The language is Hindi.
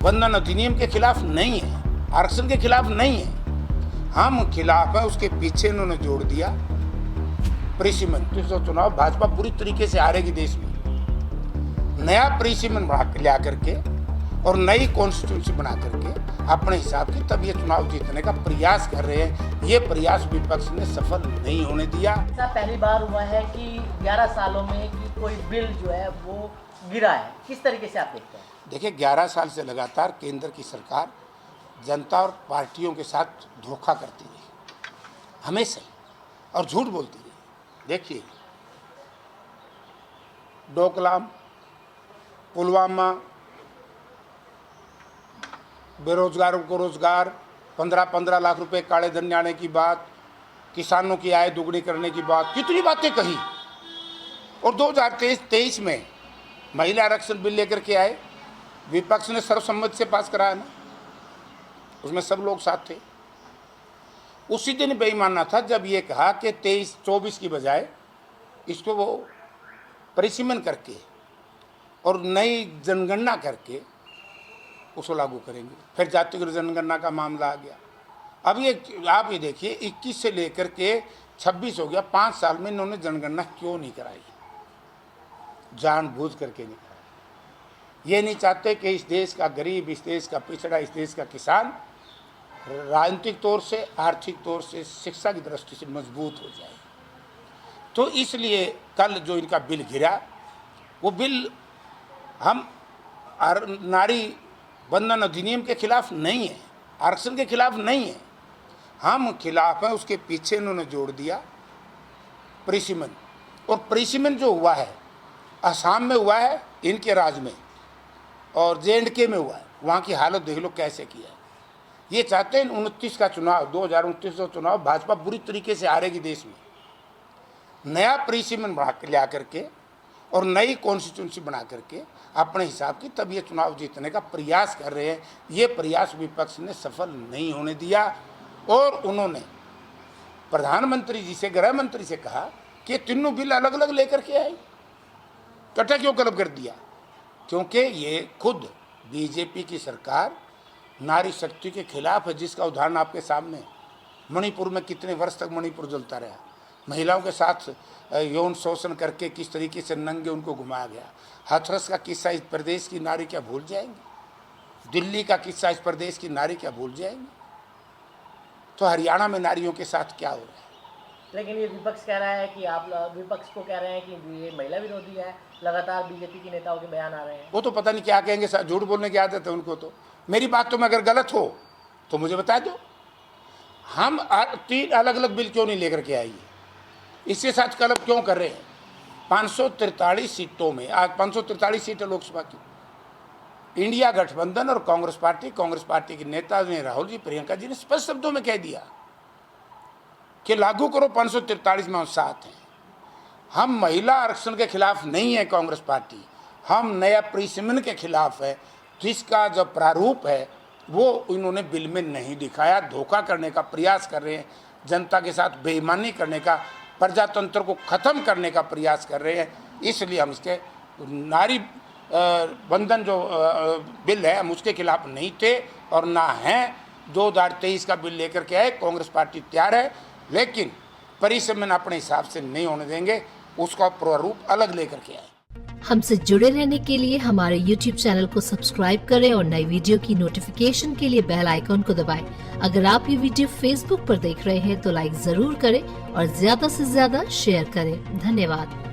बंधन अधिनियम के खिलाफ नहीं है, आरक्षण के खिलाफ नहीं है, हम खिलाफ है। उसके पीछे इन्होंने जोड़ दिया परिसीमन। तो चुनाव भाजपा पूरी तरीके से हारेगी देश में। नया परिसीमन ला करके और नई कॉन्स्टिट्यूंसी बना करके अपने हिसाब की तब ये चुनाव जीतने का प्रयास कर रहे हैं। ये प्रयास विपक्ष ने सफल नहीं होने दिया। ऐसा पहली बार हुआ है कि 11 सालों में कि कोई बिल जो है वो गिरा है। किस तरीके से आप देखते हैं? देखिए, 11 साल से लगातार केंद्र की सरकार जनता और पार्टियों के साथ धोखा करती रही हमेशा, और झूठ बोलती रही। देखिए, डोकलाम, पुलवामा, बेरोजगारों को रोजगार, 15-15 लाख रुपए काले धन आने की बात, किसानों की आय दुगनी करने की बात, कितनी बातें कही। और 2023 में महिला आरक्षण बिल लेकर के आए, विपक्ष ने सर्वसम्मति से पास कराया ना, उसमें सब लोग साथ थे। उसी दिन बेईमाना था जब ये कहा कि 23-24 की बजाय इसको वो परिसीमन करके और नई जनगणना करके उसको लागू करेंगे। फिर जातिगत जनगणना का मामला आ गया। अब ये आप ये देखिए, 21 से लेकर के 26 हो गया, 5 साल में इन्होंने जनगणना क्यों नहीं कराई? जानबूझ करके नहीं कराई। ये नहीं चाहते कि इस देश का गरीब, इस देश का पिछड़ा, इस देश का किसान राजनीतिक तौर से, आर्थिक तौर से, शिक्षा की दृष्टि से मजबूत हो जाए। तो इसलिए कल जो इनका बिल गिरा, वो बिल हम नारी बंधन अधिनियम के खिलाफ नहीं है, आरक्षण के खिलाफ नहीं है, हम खिलाफ हैं। उसके पीछे इन्होंने जोड़ दिया परिसीमन। और परिसीमन जो हुआ है, असम में हुआ है इनके राज में, और J&K में हुआ है। वहाँ की हालत देख लो कैसे किया है। ये चाहते हैं 29 का चुनाव, 2029 का चुनाव भाजपा पूरी तरीके से हारेगी देश में। नया परिसीमन ला करके और नई कॉन्स्टिट्यूंसी बना करके अपने हिसाब की तब ये चुनाव जीतने का प्रयास कर रहे हैं। ये प्रयास विपक्ष ने सफल नहीं होने दिया। और उन्होंने प्रधानमंत्री जी से, गृह मंत्री से कहा कि तीनों बिल अलग अलग लेकर के आई, इकट्ठा क्यों क्लब कर दिया? क्योंकि ये खुद बीजेपी की सरकार नारी शक्ति के खिलाफ है, जिसका उदाहरण आपके सामने। मणिपुर में कितने वर्ष तक मणिपुर जलता रहा, महिलाओं के साथ यौन शोषण करके किस तरीके से नंगे उनको घुमाया गया। हाथरस का किस्सा इस प्रदेश की नारी क्या भूल जाएंगे? दिल्ली का किस्सा इस प्रदेश की नारी क्या भूल जाएंगे? तो हरियाणा में नारियों के साथ क्या हो रहा है? लेकिन ये विपक्ष कह रहा है कि आप विपक्ष को कह रहे हैं कि ये महिला विरोधी है। लगातार बीजेपी के नेताओं के बयान आ रहे हैं। वो तो पता नहीं क्या कहेंगे, झूठ बोलने की आदत है उनको। तो मेरी बात तो में अगर गलत हो तो मुझे बता दो। हम 3 अलग अलग बिल क्यों नहीं लेकर के आइए? इसके साथ क्लब क्यों कर रहे हैं? 543 सीटों में, आज 543 सीटें लोकसभा की, इंडिया गठबंधन और कांग्रेस पार्टी के नेता ने, राहुल जी, प्रियंका जी ने स्पष्ट शब्दों में कह दिया कि लागू करो। 543 में हम साथ हैं। हम महिला आरक्षण के खिलाफ नहीं है कांग्रेस पार्टी, हम नया परिसीमन के खिलाफ है, जिसका जो प्रारूप है वो इन्होंने बिल में नहीं दिखाया। धोखा करने का प्रयास कर रहे हैं, जनता के साथ बेईमानी करने का, प्रजातंत्र को ख़त्म करने का प्रयास कर रहे हैं। इसलिए हम इसके नारी बंधन जो बिल है, हम उसके खिलाफ नहीं थे और ना हैं। 2023 का बिल लेकर के आए, कांग्रेस पार्टी तैयार है, लेकिन परिसीमन अपने हिसाब से नहीं होने देंगे, उसका प्रारूप अलग लेकर के आए। हमसे जुड़े रहने के लिए हमारे YouTube चैनल को सब्सक्राइब करें और नई वीडियो की नोटिफिकेशन के लिए बेल आइकॉन को दबाएं। अगर आप ये वीडियो Facebook पर देख रहे हैं तो लाइक जरूर करें और ज्यादा से ज्यादा शेयर करें। धन्यवाद।